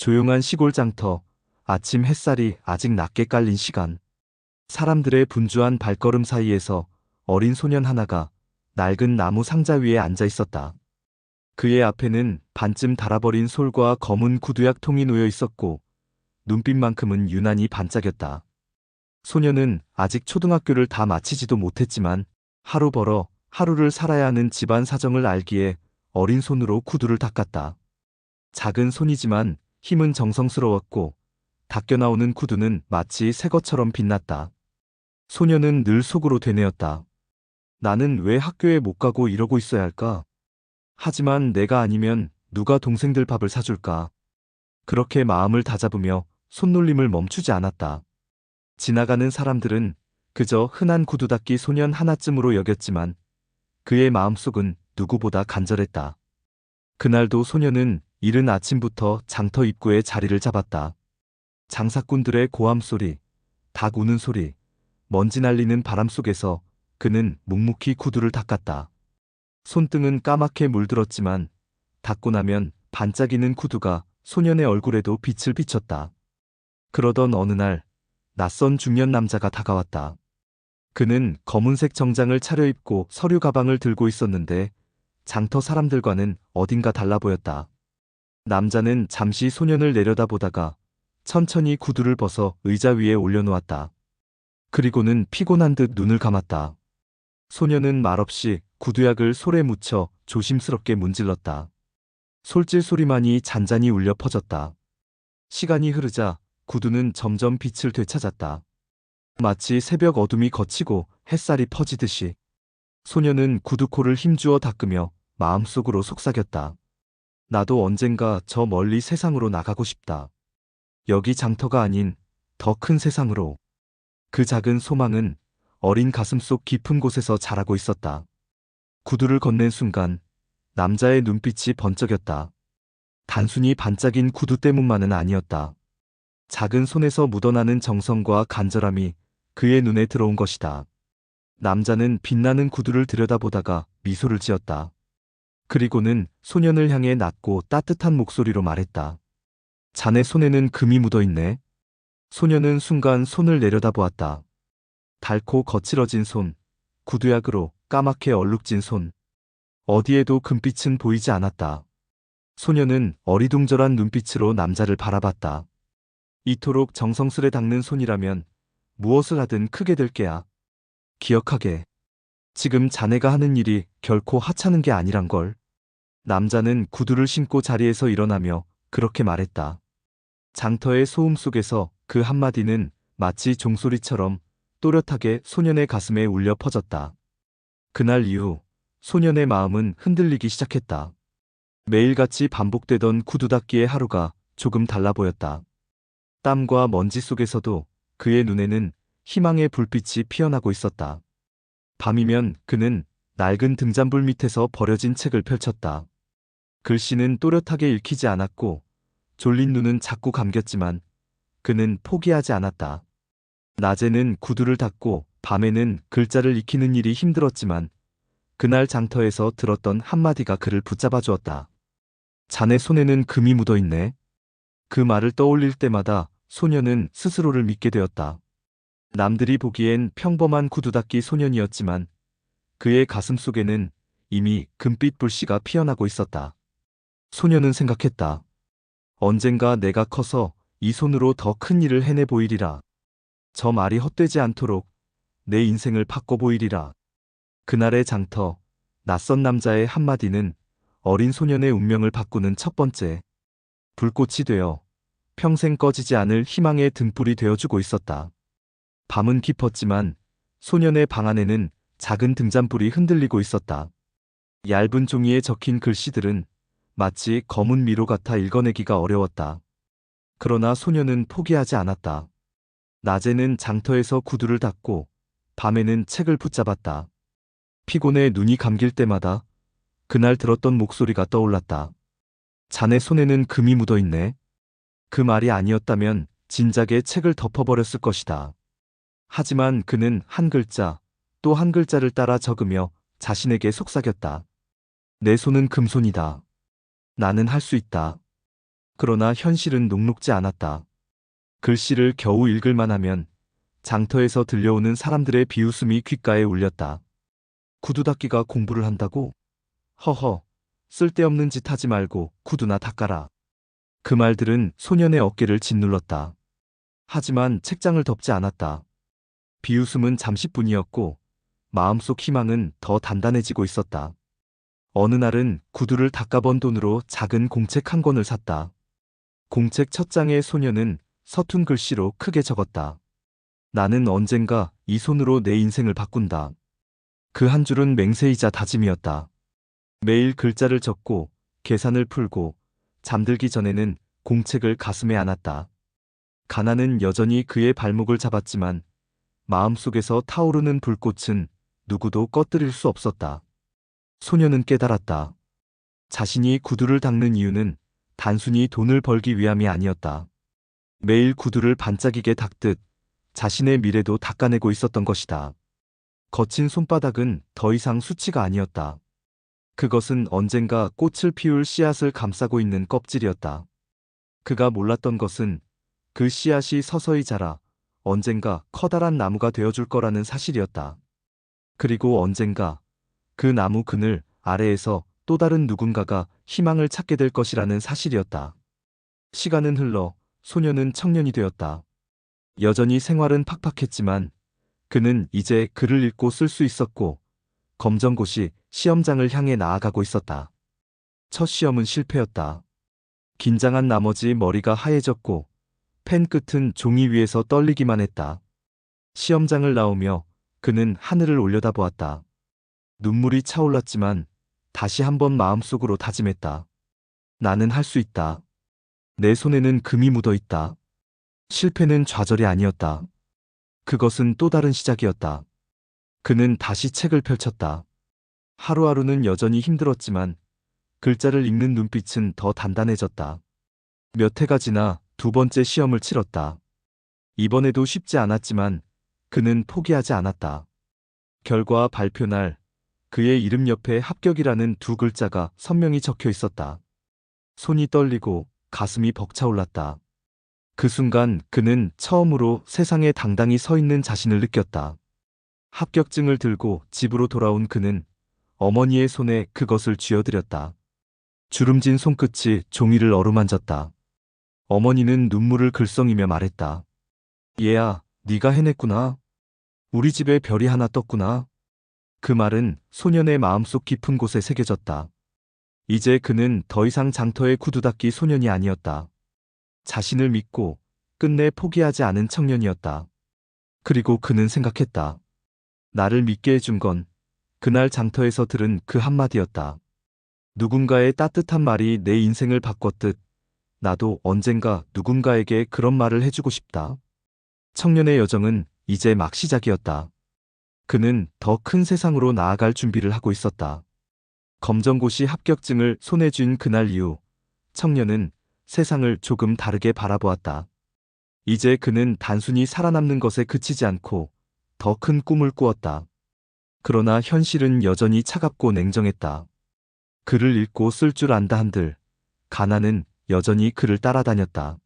조용한 시골 장터, 아침 햇살이 아직 낮게 깔린 시간. 사람들의 분주한 발걸음 사이에서 어린 소년 하나가 낡은 나무 상자 위에 앉아 있었다. 그의 앞에는 반쯤 닳아버린 솔과 검은 구두약 통이 놓여 있었고, 눈빛만큼은 유난히 반짝였다. 소년은 아직 초등학교를 다 마치지도 못했지만, 하루 벌어 하루를 살아야 하는 집안 사정을 알기에 어린 손으로 구두를 닦았다. 작은 손이지만 힘은 정성스러웠고, 닦여 나오는 구두는 마치 새 것처럼 빛났다. 소년은 늘 속으로 되뇌었다. 나는 왜 학교에 못 가고 이러고 있어야 할까? 하지만 내가 아니면 누가 동생들 밥을 사줄까? 그렇게 마음을 다잡으며 손놀림을 멈추지 않았다. 지나가는 사람들은 그저 흔한 구두 닦기 소년 하나쯤으로 여겼지만 그의 마음속은 누구보다 간절했다. 그날도 소년은 이른 아침부터 장터 입구에 자리를 잡았다. 장사꾼들의 고함 소리, 닭 우는 소리, 먼지 날리는 바람 속에서 그는 묵묵히 구두를 닦았다. 손등은 까맣게 물들었지만 닦고 나면 반짝이는 구두가 소년의 얼굴에도 빛을 비췄다. 그러던 어느 날 낯선 중년 남자가 다가왔다. 그는 검은색 정장을 차려입고 서류 가방을 들고 있었는데 장터 사람들과는 어딘가 달라 보였다. 남자는 잠시 소년을 내려다보다가 천천히 구두를 벗어 의자 위에 올려놓았다. 그리고는 피곤한 듯 눈을 감았다. 소년은 말없이 구두약을 솔에 묻혀 조심스럽게 문질렀다. 솔질 소리만이 잔잔히 울려 퍼졌다. 시간이 흐르자 구두는 점점 빛을 되찾았다. 마치 새벽 어둠이 걷히고 햇살이 퍼지듯이. 소년은 구두코를 힘주어 닦으며 마음속으로 속삭였다. 나도 언젠가 저 멀리 세상으로 나가고 싶다. 여기 장터가 아닌 더 큰 세상으로. 그 작은 소망은 어린 가슴속 깊은 곳에서 자라고 있었다. 구두를 건넨 순간 남자의 눈빛이 번쩍였다. 단순히 반짝인 구두 때문만은 아니었다. 작은 손에서 묻어나는 정성과 간절함이 그의 눈에 들어온 것이다. 남자는 빛나는 구두를 들여다보다가 미소를 지었다. 그리고는 소년을 향해 낮고 따뜻한 목소리로 말했다. 자네 손에는 금이 묻어있네. 소년은 순간 손을 내려다보았다. 닳고 거칠어진 손, 구두약으로 까맣게 얼룩진 손. 어디에도 금빛은 보이지 않았다. 소년은 어리둥절한 눈빛으로 남자를 바라봤다. 이토록 정성스레 닦는 손이라면 무엇을 하든 크게 될 게야. 기억하게. 지금 자네가 하는 일이 결코 하찮은 게 아니란 걸. 남자는 구두를 신고 자리에서 일어나며 그렇게 말했다. 장터의 소음 속에서 그 한마디는 마치 종소리처럼 또렷하게 소년의 가슴에 울려 퍼졌다. 그날 이후 소년의 마음은 흔들리기 시작했다. 매일같이 반복되던 구두 닦기의 하루가 조금 달라 보였다. 땀과 먼지 속에서도 그의 눈에는 희망의 불빛이 피어나고 있었다. 밤이면 그는 낡은 등잔불 밑에서 버려진 책을 펼쳤다. 글씨는 또렷하게 읽히지 않았고 졸린 눈은 자꾸 감겼지만 그는 포기하지 않았다. 낮에는 구두를 닦고 밤에는 글자를 익히는 일이 힘들었지만 그날 장터에서 들었던 한마디가 그를 붙잡아 주었다. 자네 손에는 금이 묻어있네. 그 말을 떠올릴 때마다 소년은 스스로를 믿게 되었다. 남들이 보기엔 평범한 구두 닦기 소년이었지만 그의 가슴 속에는 이미 금빛 불씨가 피어나고 있었다. 소년은 생각했다. 언젠가 내가 커서 이 손으로 더 큰 일을 해내 보이리라. 저 말이 헛되지 않도록 내 인생을 바꿔 보이리라. 그날의 장터, 낯선 남자의 한마디는 어린 소년의 운명을 바꾸는 첫 번째 불꽃이 되어 평생 꺼지지 않을 희망의 등불이 되어주고 있었다. 밤은 깊었지만 소년의 방 안에는 작은 등잔불이 흔들리고 있었다. 얇은 종이에 적힌 글씨들은 마치 검은 미로 같아 읽어내기가 어려웠다. 그러나 소년은 포기하지 않았다. 낮에는 장터에서 구두를 닦고 밤에는 책을 붙잡았다. 피곤해 눈이 감길 때마다 그날 들었던 목소리가 떠올랐다. 자네 손에는 금이 묻어있네. 그 말이 아니었다면 진작에 책을 덮어버렸을 것이다. 하지만 그는 한 글자 또 한 글자를 따라 적으며 자신에게 속삭였다. 내 손은 금손이다. 나는 할 수 있다. 그러나 현실은 녹록지 않았다. 글씨를 겨우 읽을만 하면 장터에서 들려오는 사람들의 비웃음이 귓가에 울렸다. 구두 닦기가 공부를 한다고? 허허, 쓸데없는 짓 하지 말고 구두나 닦아라. 그 말들은 소년의 어깨를 짓눌렀다. 하지만 책장을 덮지 않았다. 비웃음은 잠시뿐이었고 마음속 희망은 더 단단해지고 있었다. 어느 날은 구두를 닦아번 돈으로 작은 공책 한 권을 샀다. 공책 첫 장에 소년은 서툰 글씨로 크게 적었다. 나는 언젠가 이 손으로 내 인생을 바꾼다. 그 한 줄은 맹세이자 다짐이었다. 매일 글자를 적고 계산을 풀고 잠들기 전에는 공책을 가슴에 안았다. 가난은 여전히 그의 발목을 잡았지만 마음속에서 타오르는 불꽃은 누구도 꺼뜨릴 수 없었다. 소녀는 깨달았다. 자신이 구두를 닦는 이유는 단순히 돈을 벌기 위함이 아니었다. 매일 구두를 반짝이게 닦듯 자신의 미래도 닦아내고 있었던 것이다. 거친 손바닥은 더 이상 수치가 아니었다. 그것은 언젠가 꽃을 피울 씨앗을 감싸고 있는 껍질이었다. 그가 몰랐던 것은 그 씨앗이 서서히 자라 언젠가 커다란 나무가 되어줄 거라는 사실이었다. 그리고 언젠가 그 나무 그늘 아래에서 또 다른 누군가가 희망을 찾게 될 것이라는 사실이었다. 시간은 흘러 소녀는 청년이 되었다. 여전히 생활은 팍팍했지만 그는 이제 글을 읽고 쓸 수 있었고 검정고시 시험장을 향해 나아가고 있었다. 첫 시험은 실패였다. 긴장한 나머지 머리가 하얘졌고 펜 끝은 종이 위에서 떨리기만 했다. 시험장을 나오며 그는 하늘을 올려다보았다. 눈물이 차올랐지만 다시 한번 마음속으로 다짐했다. 나는 할 수 있다. 내 손에는 금이 묻어 있다. 실패는 좌절이 아니었다. 그것은 또 다른 시작이었다. 그는 다시 책을 펼쳤다. 하루하루는 여전히 힘들었지만 글자를 읽는 눈빛은 더 단단해졌다. 몇 해가 지나 두 번째 시험을 치렀다. 이번에도 쉽지 않았지만 그는 포기하지 않았다. 결과 발표날 그의 이름 옆에 합격이라는 두 글자가 선명히 적혀 있었다. 손이 떨리고 가슴이 벅차올랐다. 그 순간 그는 처음으로 세상에 당당히 서 있는 자신을 느꼈다. 합격증을 들고 집으로 돌아온 그는 어머니의 손에 그것을 쥐어드렸다. 주름진 손끝이 종이를 어루만졌다. 어머니는 눈물을 글썽이며 말했다. 얘야, 네가 해냈구나. 우리 집에 별이 하나 떴구나. 그 말은 소년의 마음속 깊은 곳에 새겨졌다. 이제 그는 더 이상 장터의 구두 닦기 소년이 아니었다. 자신을 믿고 끝내 포기하지 않은 청년이었다. 그리고 그는 생각했다. 나를 믿게 해준 건 그날 장터에서 들은 그 한마디였다. 누군가의 따뜻한 말이 내 인생을 바꿨듯 나도 언젠가 누군가에게 그런 말을 해주고 싶다. 청년의 여정은 이제 막 시작이었다. 그는 더 큰 세상으로 나아갈 준비를 하고 있었다. 검정고시 합격증을 손에 쥔 그날 이후 청년은 세상을 조금 다르게 바라보았다. 이제 그는 단순히 살아남는 것에 그치지 않고 더 큰 꿈을 꾸었다. 그러나 현실은 여전히 차갑고 냉정했다. 글을 읽고 쓸 줄 안다 한들 가난은 여전히 그를 따라다녔다.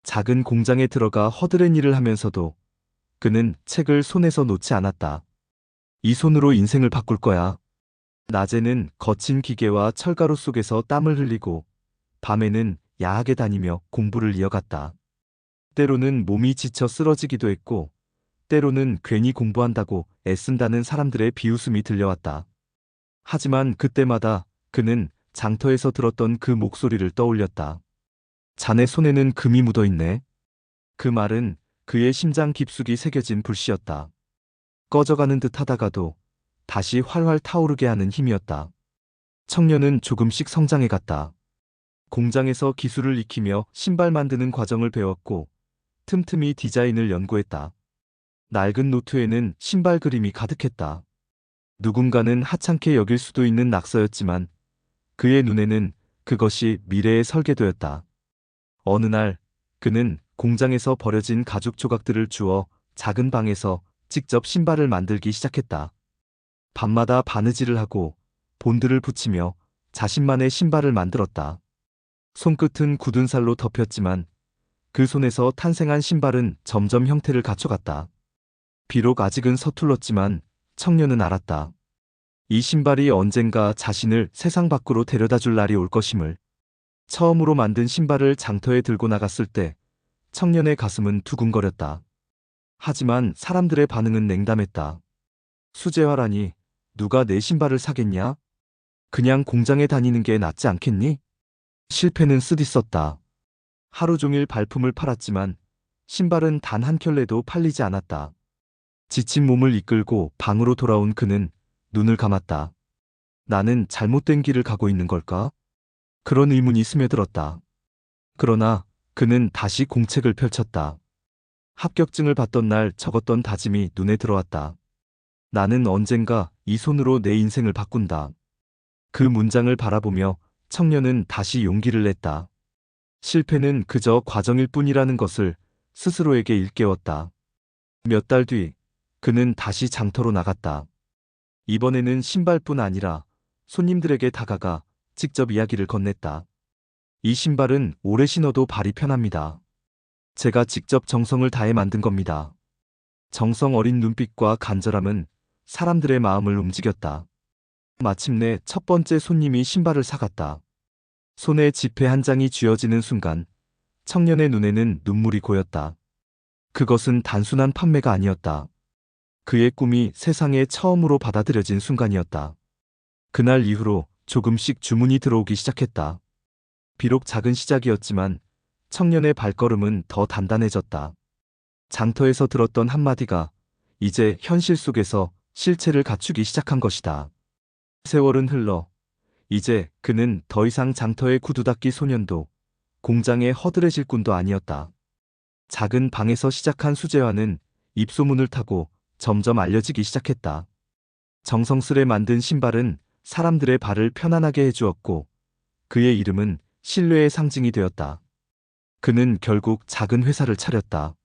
작은 공장에 들어가 허드렛 일을 하면서도 그는 책을 손에서 놓지 않았다. 이 손으로 인생을 바꿀 거야. 낮에는 거친 기계와 철가루 속에서 땀을 흘리고 밤에는 야학에 다니며 공부를 이어갔다. 때로는 몸이 지쳐 쓰러지기도 했고 때로는 괜히 공부한다고 애쓴다는 사람들의 비웃음이 들려왔다. 하지만 그때마다 그는 장터에서 들었던 그 목소리를 떠올렸다. 자네 손에는 금이 묻어 있네. 그 말은 그의 심장 깊숙이 새겨진 불씨였다. 꺼져가는 듯 하다가도 다시 활활 타오르게 하는 힘이었다. 청년은 조금씩 성장해갔다. 공장에서 기술을 익히며 신발 만드는 과정을 배웠고 틈틈이 디자인을 연구했다. 낡은 노트에는 신발 그림이 가득했다. 누군가는 하찮게 여길 수도 있는 낙서였지만 그의 눈에는 그것이 미래의 설계도였다. 어느 날 그는 공장에서 버려진 가죽 조각들을 주워 작은 방에서 직접 신발을 만들기 시작했다. 밤마다 바느질을 하고 본드를 붙이며 자신만의 신발을 만들었다. 손끝은 굳은 살로 덮였지만 그 손에서 탄생한 신발은 점점 형태를 갖춰갔다. 비록 아직은 서툴렀지만 청년은 알았다. 이 신발이 언젠가 자신을 세상 밖으로 데려다 줄 날이 올 것임을. 처음으로 만든 신발을 장터에 들고 나갔을 때 청년의 가슴은 두근거렸다. 하지만 사람들의 반응은 냉담했다. 수재화라니, 누가 내 신발을 사겠냐? 그냥 공장에 다니는 게 낫지 않겠니? 실패는 쓰디썼다. 하루 종일 발품을 팔았지만 신발은 단 한 켤레도 팔리지 않았다. 지친 몸을 이끌고 방으로 돌아온 그는 눈을 감았다. 나는 잘못된 길을 가고 있는 걸까? 그런 의문이 스며들었다. 그러나 그는 다시 공책을 펼쳤다. 합격증을 받던 날 적었던 다짐이 눈에 들어왔다. 나는 언젠가 이 손으로 내 인생을 바꾼다. 그 문장을 바라보며 청년은 다시 용기를 냈다. 실패는 그저 과정일 뿐이라는 것을 스스로에게 일깨웠다. 몇 달 뒤, 그는 다시 장터로 나갔다. 이번에는 신발뿐 아니라 손님들에게 다가가 직접 이야기를 건넸다. 이 신발은 오래 신어도 발이 편합니다. 제가 직접 정성을 다해 만든 겁니다. 정성 어린 눈빛과 간절함은 사람들의 마음을 움직였다. 마침내 첫 번째 손님이 신발을 사갔다. 손에 지폐 한 장이 쥐어지는 순간 청년의 눈에는 눈물이 고였다. 그것은 단순한 판매가 아니었다. 그의 꿈이 세상에 처음으로 받아들여진 순간이었다. 그날 이후로 조금씩 주문이 들어오기 시작했다. 비록 작은 시작이었지만 청년의 발걸음은 더 단단해졌다. 장터에서 들었던 한마디가 이제 현실 속에서 실체를 갖추기 시작한 것이다. 세월은 흘러 이제 그는 더 이상 장터의 구두닦이 소년도 공장의 허드렛 일꾼도 아니었다. 작은 방에서 시작한 수재화는 입소문을 타고 점점 알려지기 시작했다. 정성스레 만든 신발은 사람들의 발을 편안하게 해주었고 그의 이름은 신뢰의 상징이 되었다. 그는 결국 작은 회사를 차렸다.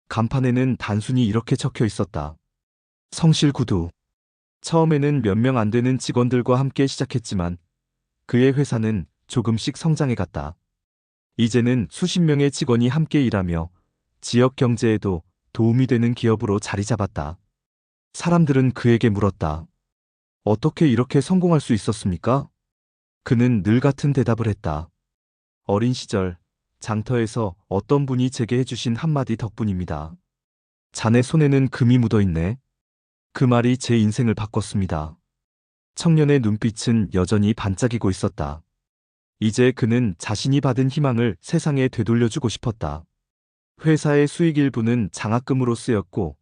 간판에는 단순히 이렇게 적혀 있었다. 성실구두. 처음에는 몇 명 안 되는 직원들과 함께 시작했지만 그의 회사는 조금씩 성장해갔다. 이제는 수십 명의 직원이 함께 일하며 지역 경제에도 도움이 되는 기업으로 자리 잡았다. 사람들은 그에게 물었다. 어떻게 이렇게 성공할 수 있었습니까? 그는 늘 같은 대답을 했다. 어린 시절 장터에서 어떤 분이 제게 해주신 한마디 덕분입니다. 자네 손에는 금이 묻어있네. 그 말이 제 인생을 바꿨습니다. 청년의 눈빛은 여전히 반짝이고 있었다. 이제 그는 자신이 받은 희망을 세상에 되돌려주고 싶었다. 회사의 수익 일부는 장학금으로 쓰였고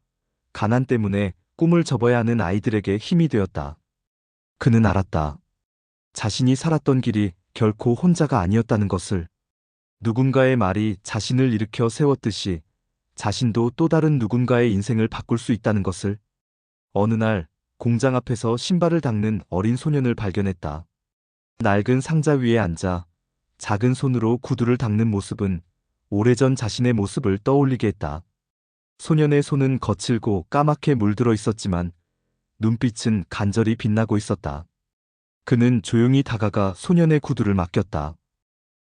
가난 때문에 꿈을 접어야 하는 아이들에게 힘이 되었다. 그는 알았다. 자신이 살았던 길이 결코 혼자가 아니었다는 것을. 누군가의 말이 자신을 일으켜 세웠듯이 자신도 또 다른 누군가의 인생을 바꿀 수 있다는 것을. 어느 날 공장 앞에서 신발을 닦는 어린 소년을 발견했다. 낡은 상자 위에 앉아 작은 손으로 구두를 닦는 모습은 오래전 자신의 모습을 떠올리게 했다. 소년의 손은 거칠고 까맣게 물들어 있었지만 눈빛은 간절히 빛나고 있었다. 그는 조용히 다가가 소년의 구두를 맡겼다.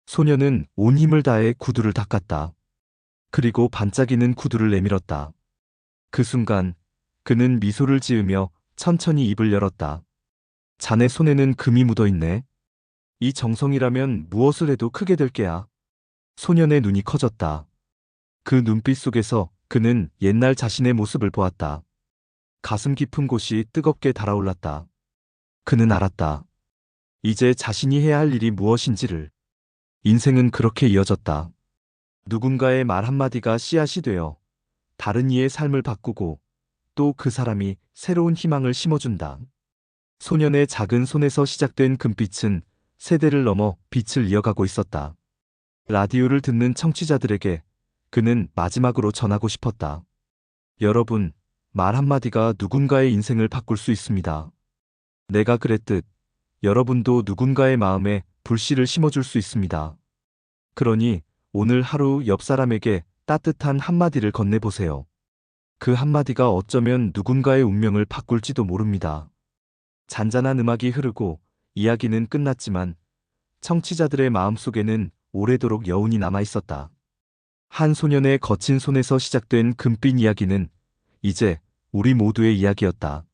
소년은 온 힘을 다해 구두를 닦았다. 그리고 반짝이는 구두를 내밀었다. 그 순간 그는 미소를 지으며 천천히 입을 열었다. 자네 손에는 금이 묻어있네. 이 정성이라면 무엇을 해도 크게 될 게야. 소년의 눈이 커졌다. 그 눈빛 속에서 그는 옛날 자신의 모습을 보았다. 가슴 깊은 곳이 뜨겁게 달아올랐다. 그는 알았다. 이제 자신이 해야 할 일이 무엇인지를. 인생은 그렇게 이어졌다. 누군가의 말 한마디가 씨앗이 되어 다른 이의 삶을 바꾸고 또 그 사람이 새로운 희망을 심어준다. 소년의 작은 손에서 시작된 금빛은 세대를 넘어 빛을 이어가고 있었다. 라디오를 듣는 청취자들에게 그는 마지막으로 전하고 싶었다. 여러분, 말 한마디가 누군가의 인생을 바꿀 수 있습니다. 내가 그랬듯 여러분도 누군가의 마음에 불씨를 심어줄 수 있습니다. 그러니 오늘 하루 옆 사람에게 따뜻한 한마디를 건네보세요. 그 한마디가 어쩌면 누군가의 운명을 바꿀지도 모릅니다. 잔잔한 음악이 흐르고 이야기는 끝났지만 청취자들의 마음속에는 오래도록 여운이 남아 있었다. 한 소년의 거친 손에서 시작된 금빛 이야기는 이제 우리 모두의 이야기였다.